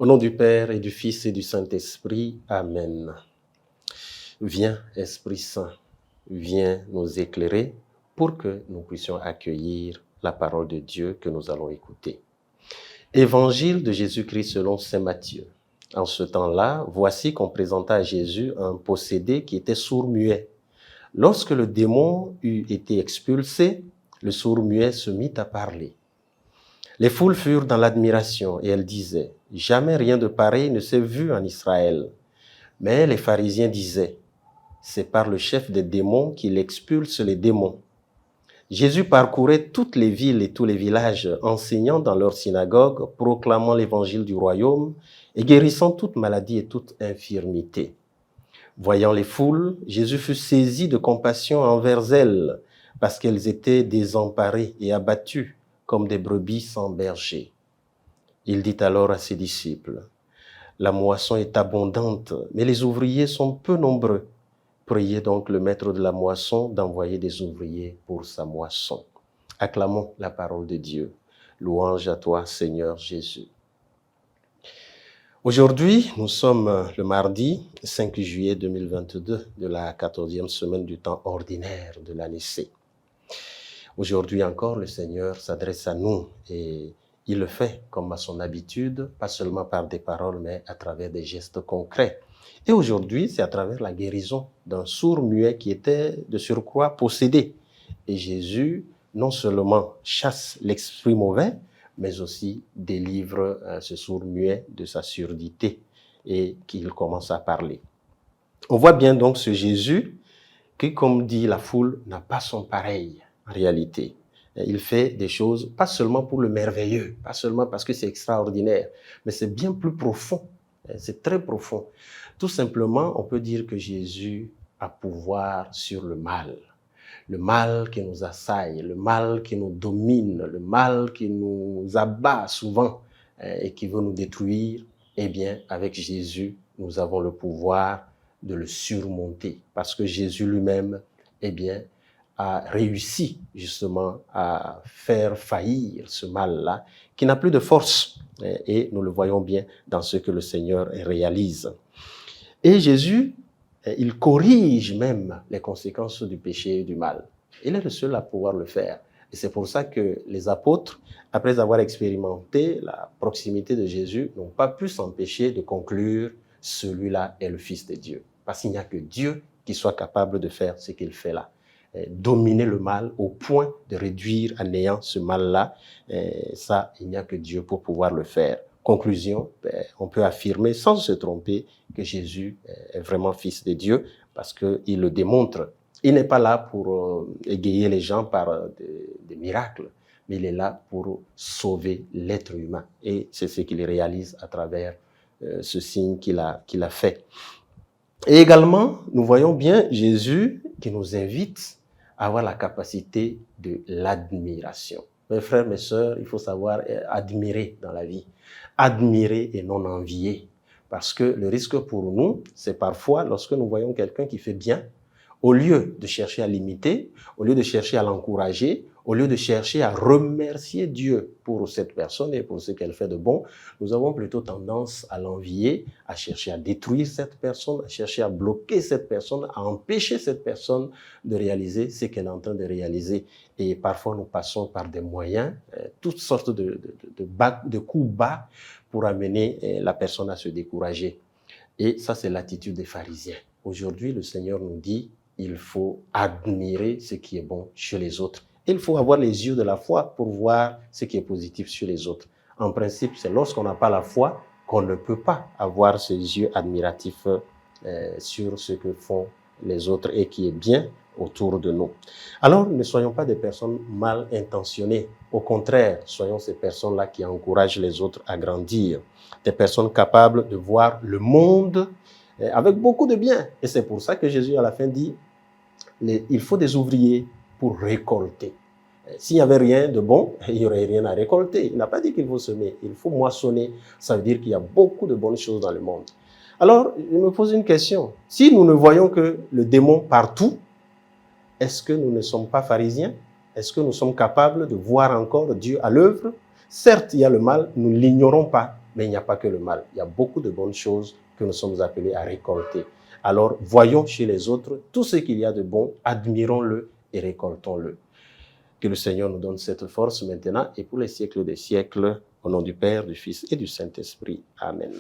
Au nom du Père et du Fils et du Saint-Esprit, Amen. Viens, Esprit Saint, viens nous éclairer pour que nous puissions accueillir la parole de Dieu que nous allons écouter. Évangile de Jésus-Christ selon saint Matthieu. En ce temps-là, voici qu'on présenta à Jésus un possédé qui était sourd-muet. Lorsque le démon eut été expulsé, le sourd-muet se mit à parler. Les foules furent dans l'admiration et elles disaient « Jamais rien de pareil ne s'est vu en Israël. » Mais les pharisiens disaient « C'est par le chef des démons qu'il expulse les démons. » Jésus parcourait toutes les villes et tous les villages, enseignant dans leurs synagogues, proclamant l'évangile du royaume et guérissant toute maladie et toute infirmité. Voyant les foules, Jésus fut saisi de compassion envers elles, parce qu'elles étaient désemparées et abattues, comme des brebis sans berger. Il dit alors à ses disciples, « La moisson est abondante, mais les ouvriers sont peu nombreux. Priez donc le maître de la moisson d'envoyer des ouvriers pour sa moisson. » Acclamons la parole de Dieu. Louange à toi, Seigneur Jésus. Aujourd'hui, nous sommes le mardi 5 juillet 2022 de la 14e semaine du temps ordinaire de l'année C. Aujourd'hui encore, le Seigneur s'adresse à nous et il le fait comme à son habitude, pas seulement par des paroles, mais à travers des gestes concrets. Et aujourd'hui, c'est à travers la guérison d'un sourd-muet qui était de surcroît possédé. Et Jésus, non seulement chasse l'esprit mauvais, mais aussi délivre ce sourd-muet de sa surdité et qu'il commence à parler. On voit bien donc ce Jésus qui, comme dit la foule, n'a pas son pareil en réalité. Il fait des choses pas seulement pour le merveilleux, pas seulement parce que c'est extraordinaire, mais c'est bien plus profond, c'est très profond. Tout simplement, on peut dire que Jésus a pouvoir sur le mal qui nous assaille, le mal qui nous domine, le mal qui nous abat souvent et qui veut nous détruire. Eh bien, avec Jésus, nous avons le pouvoir de le surmonter parce que Jésus lui-même, eh bien, a réussi justement à faire faillir ce mal-là qui n'a plus de force. Et nous le voyons bien dans ce que le Seigneur réalise. Et Jésus, il corrige même les conséquences du péché et du mal. Il est le seul à pouvoir le faire. Et c'est pour ça que les apôtres, après avoir expérimenté la proximité de Jésus, n'ont pas pu s'empêcher de conclure « celui-là est le Fils de Dieu ». Parce qu'il n'y a que Dieu qui soit capable de faire ce qu'il fait là. Dominer le mal au point de réduire à néant ce mal-là, ça, il n'y a que Dieu pour pouvoir le faire. Conclusion, on peut affirmer sans se tromper que Jésus est vraiment Fils de Dieu parce qu'il le démontre. Il n'est pas là pour égayer les gens par des miracles, mais il est là pour sauver l'être humain. Et c'est ce qu'il réalise à travers ce signe qu'il a fait. Et également, nous voyons bien Jésus qui nous invite à avoir la capacité de l'admiration. Mes frères, mes sœurs, il faut savoir admirer dans la vie. Admirer et non envier. Parce que le risque pour nous, c'est parfois lorsque nous voyons quelqu'un qui fait bien, au lieu de chercher à l'imiter, au lieu de chercher à l'encourager, au lieu de chercher à remercier Dieu pour cette personne et pour ce qu'elle fait de bon, nous avons plutôt tendance à l'envier, à chercher à détruire cette personne, à chercher à bloquer cette personne, à empêcher cette personne de réaliser ce qu'elle est en train de réaliser. Et parfois, nous passons par des moyens, toutes sortes de coups bas pour amener la personne à se décourager. Et ça, c'est l'attitude des pharisiens. Aujourd'hui, le Seigneur nous dit, il faut admirer ce qui est bon chez les autres. Il faut avoir les yeux de la foi pour voir ce qui est positif chez les autres. En principe, c'est lorsqu'on n'a pas la foi qu'on ne peut pas avoir ces yeux admiratifs sur ce que font les autres et qui est bien autour de nous. Alors, ne soyons pas des personnes mal intentionnées. Au contraire, soyons ces personnes-là qui encouragent les autres à grandir. Des personnes capables de voir le monde avec beaucoup de bien. Et c'est pour ça que Jésus, à la fin, dit il faut des ouvriers pour récolter. S'il n'y avait rien de bon, il n'y aurait rien à récolter. Il n'a pas dit qu'il faut semer, il faut moissonner. Ça veut dire qu'il y a beaucoup de bonnes choses dans le monde. Alors, je me pose une question. Si nous ne voyons que le démon partout, est-ce que nous ne sommes pas pharisiens? Est-ce que nous sommes capables de voir encore Dieu à l'œuvre? Certes, il y a le mal, nous ne l'ignorons pas. Mais il n'y a pas que le mal. Il y a beaucoup de bonnes choses que nous sommes appelés à récolter. Alors, voyons chez les autres tout ce qu'il y a de bon, admirons-le et récoltons-le. Que le Seigneur nous donne cette force maintenant et pour les siècles des siècles, au nom du Père, du Fils et du Saint-Esprit. Amen.